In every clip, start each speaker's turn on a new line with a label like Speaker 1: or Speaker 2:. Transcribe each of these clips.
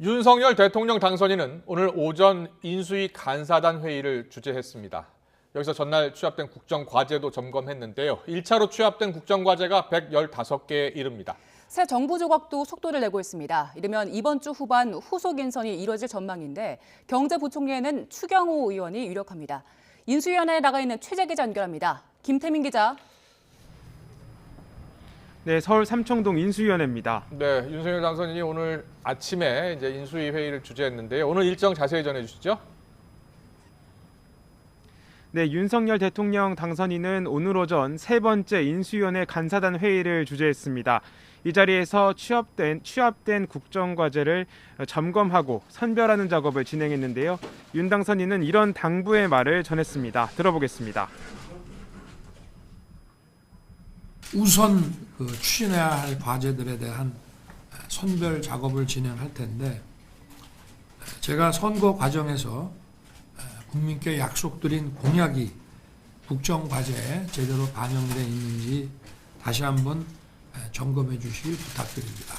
Speaker 1: 윤석열 대통령 당선인은 오늘 오전 인수위 간사단 회의를 주재했습니다. 여기서 전날 취합된 국정과제도 점검했는데요. 1차로 취합된 국정과제가 115개에 이릅니다.
Speaker 2: 새 정부 조각도 속도를 내고 있습니다. 이르면 이번 주 후반 후속 인선이 이뤄질 전망인데 경제부총리에는 추경호 의원이 유력합니다. 인수위원회에 나가 있는 최재 기자 연결합니다. 김태민 기자.
Speaker 3: 네, 서울 삼청동 인수위원회입니다.
Speaker 1: 네, 윤석열 당선인이 오늘 아침에 이제 인수위 회의를 주재했는데요. 오늘 일정 자세히 전해주시죠.
Speaker 3: 네, 윤석열 대통령 당선인은 오늘 오전 세 번째 인수위원회 간사단 회의를 주재했습니다. 이 자리에서 취합된 국정과제를 점검하고 선별하는 작업을 진행했는데요. 윤 당선인은 이런 당부의 말을 전했습니다. 들어보겠습니다.
Speaker 4: 우선 추진해야 할 과제들에 대한 선별 작업을 진행할 텐데, 제가 선거 과정에서 국민께 약속드린 공약이 국정과제에 제대로 반영되어 있는지 다시 한번 점검해 주시길 부탁드립니다.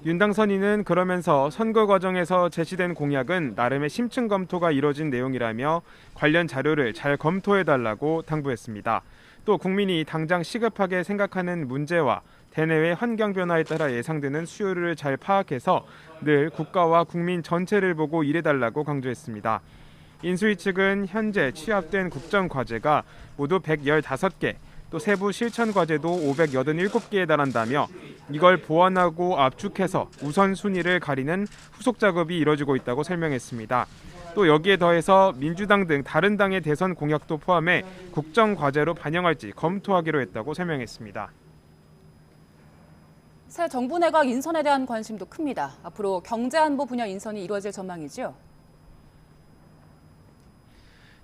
Speaker 3: 윤 당선인은 그러면서 선거 과정에서 제시된 공약은 나름의 심층 검토가 이뤄진 내용이라며 관련 자료를 잘 검토해달라고 당부했습니다. 또 국민이 당장 시급하게 생각하는 문제와 대내외 환경 변화에 따라 예상되는 수요를 잘 파악해서 늘 국가와 국민 전체를 보고 일해달라고 강조했습니다. 인수위 측은 현재 취합된 국정과제가 모두 115개, 또 세부 실천 과제도 587개에 달한다며 이걸 보완하고 압축해서 우선순위를 가리는 후속 작업이 이뤄지고 있다고 설명했습니다. 또 여기에 더해서 민주당 등 다른 당의 대선 공약도 포함해 국정과제로 반영할지 검토하기로 했다고 설명했습니다.
Speaker 2: 새 정부 내각 인선에 대한 관심도 큽니다. 앞으로 경제안보 분야 인선이 이루어질 전망이죠?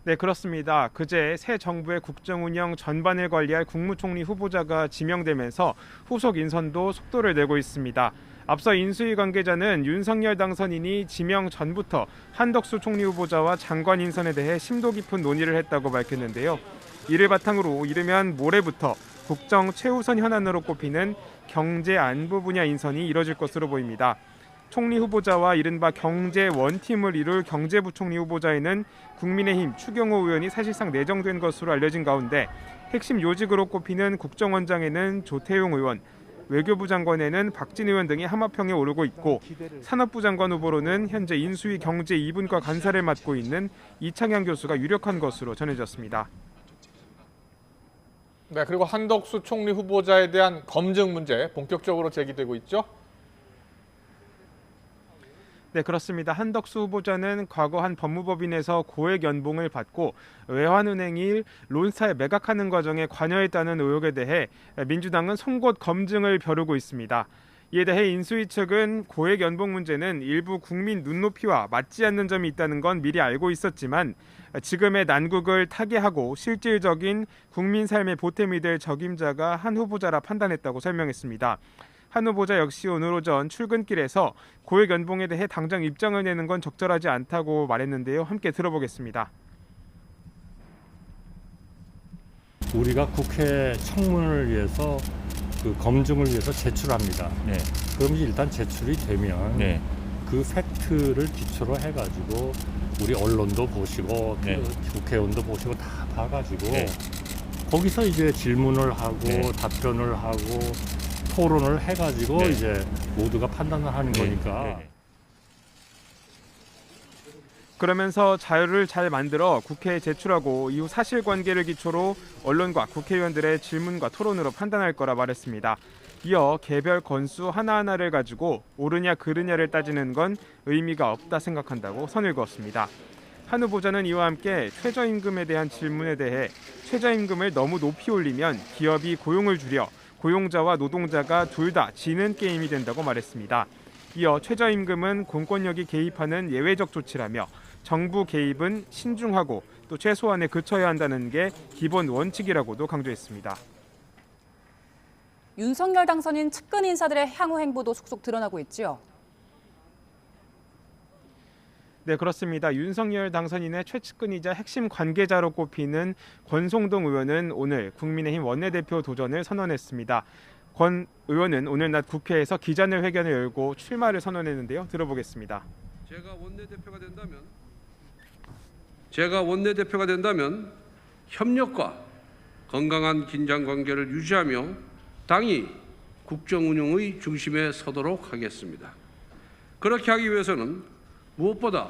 Speaker 3: 네, 그렇습니다. 그제 새 정부의 국정운영 전반을 관리할 국무총리 후보자가 지명되면서 후속 인선도 속도를 내고 있습니다. 앞서 인수위 관계자는 윤석열 당선인이 지명 전부터 한덕수 총리 후보자와 장관 인선에 대해 심도 깊은 논의를 했다고 밝혔는데요. 이를 바탕으로 이르면 모레부터 국정 최우선 현안으로 꼽히는 경제 안보 분야 인선이 이뤄질 것으로 보입니다. 총리 후보자와 이른바 경제 원팀을 이룰 경제부총리 후보자에는 국민의힘 추경호 의원이 사실상 내정된 것으로 알려진 가운데 핵심 요직으로 꼽히는 국정원장에는 조태용 의원, 외교부 장관에는 박진 의원 등이 함합형에 오르고 있고 산업부 장관 후보로는 현재 인수위 경제 2분과 간사를 맡고 있는 이창양 교수가 유력한 것으로 전해졌습니다.
Speaker 1: 네, 그리고 한덕수 총리 후보자에 대한 검증 문제 본격적으로 제기되고 있죠.
Speaker 3: 네, 그렇습니다. 한덕수 후보자는 과거 한 법무법인에서 고액 연봉을 받고 외환은행이 론스타에 매각하는 과정에 관여했다는 의혹에 대해 민주당은 송곳 검증을 벼르고 있습니다. 이에 대해 인수위 측은 고액 연봉 문제는 일부 국민 눈높이와 맞지 않는 점이 있다는 건 미리 알고 있었지만 지금의 난국을 타개하고 실질적인 국민 삶의 보탬이 될 적임자가 한 후보자라 판단했다고 설명했습니다. 한 후보자 역시 오늘 오전 출근길에서 고액 연봉에 대해 당장 입장을 내는 건 적절하지 않다고 말했는데요. 함께 들어보겠습니다.
Speaker 5: 우리가 국회 청문을 위해서 그 검증을 위해서 제출합니다.
Speaker 6: 네.
Speaker 5: 그럼 일단 제출이 되면
Speaker 6: 네.
Speaker 5: 그 팩트를 기초로 해가지고 우리 언론도 보시고
Speaker 6: 네.
Speaker 5: 국회의원도 보시고 다 봐가지고
Speaker 6: 네.
Speaker 5: 거기서 이제 질문을 하고
Speaker 6: 네.
Speaker 5: 답변을 하고 토론을 해가지고
Speaker 6: 네.
Speaker 5: 이제 모두가 판단을 하는 거니까.
Speaker 6: 네.
Speaker 3: 그러면서 자료를 잘 만들어 국회에 제출하고 이후 사실관계를 기초로 언론과 국회의원들의 질문과 토론으로 판단할 거라 말했습니다. 이어 개별 건수 하나하나를 가지고 옳으냐 그르냐를 따지는 건 의미가 없다 생각한다고 선을 그었습니다. 한 후보자는 이와 함께 최저임금에 대한 질문에 대해 최저임금을 너무 높이 올리면 기업이 고용을 줄여 고용자와 노동자가 둘 다 지는 게임이 된다고 말했습니다. 이어 최저임금은 공권력이 개입하는 예외적 조치라며 정부 개입은 신중하고 또 최소한에 그쳐야 한다는 게 기본 원칙이라고도 강조했습니다.
Speaker 2: 윤석열 당선인 측근 인사들의 향후 행보도 속속 드러나고 있죠.
Speaker 3: 네, 그렇습니다. 윤석열 당선인의 최측근이자 핵심 관계자로 꼽히는 권성동 의원은 오늘 국민의힘 원내대표 도전을 선언했습니다. 권 의원은 오늘 낮 국회에서 기자회견을 열고 출마를 선언했는데요. 들어보겠습니다.
Speaker 6: 제가 원내대표가 된다면 협력과 건강한 긴장관계를 유지하며 당이 국정운영의 중심에 서도록 하겠습니다. 그렇게 하기 위해서는 무엇보다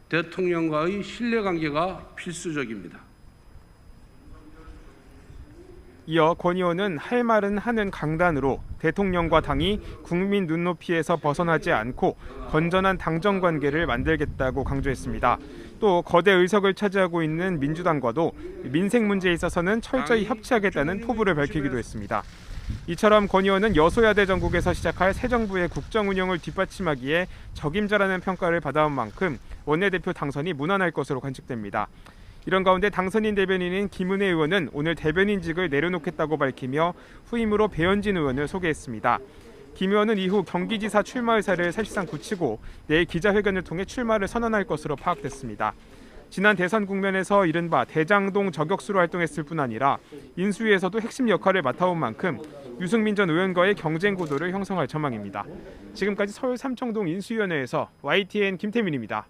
Speaker 6: 대통령과의 신뢰관계가 필수적입니다.
Speaker 3: 이어 권 의원은 할 말은 하는 강단으로 대통령과 당이 국민 눈높이에서 벗어나지 않고 건전한 당정 관계를 만들겠다고 강조했습니다. 또 거대 의석을 차지하고 있는 민주당과도 민생 문제에 있어서는 철저히 협치하겠다는 포부를 밝히기도 했습니다. 이처럼 권 의원은 여소야대 정국에서 시작할 새 정부의 국정 운영을 뒷받침하기에 적임자라는 평가를 받아온 만큼 원내대표 당선이 무난할 것으로 관측됩니다. 이런 가운데 당선인 대변인인 김은혜 의원은 오늘 대변인직을 내려놓겠다고 밝히며 후임으로 배현진 의원을 소개했습니다. 김 의원은 이후 경기지사 출마 의사를 사실상 굳히고 내일 기자회견을 통해 출마를 선언할 것으로 파악됐습니다. 지난 대선 국면에서 이른바 대장동 저격수로 활동했을 뿐 아니라 인수위에서도 핵심 역할을 맡아온 만큼 유승민 전 의원과의 경쟁 구도를 형성할 전망입니다. 지금까지 서울 삼청동 인수위원회에서 YTN 김태민입니다.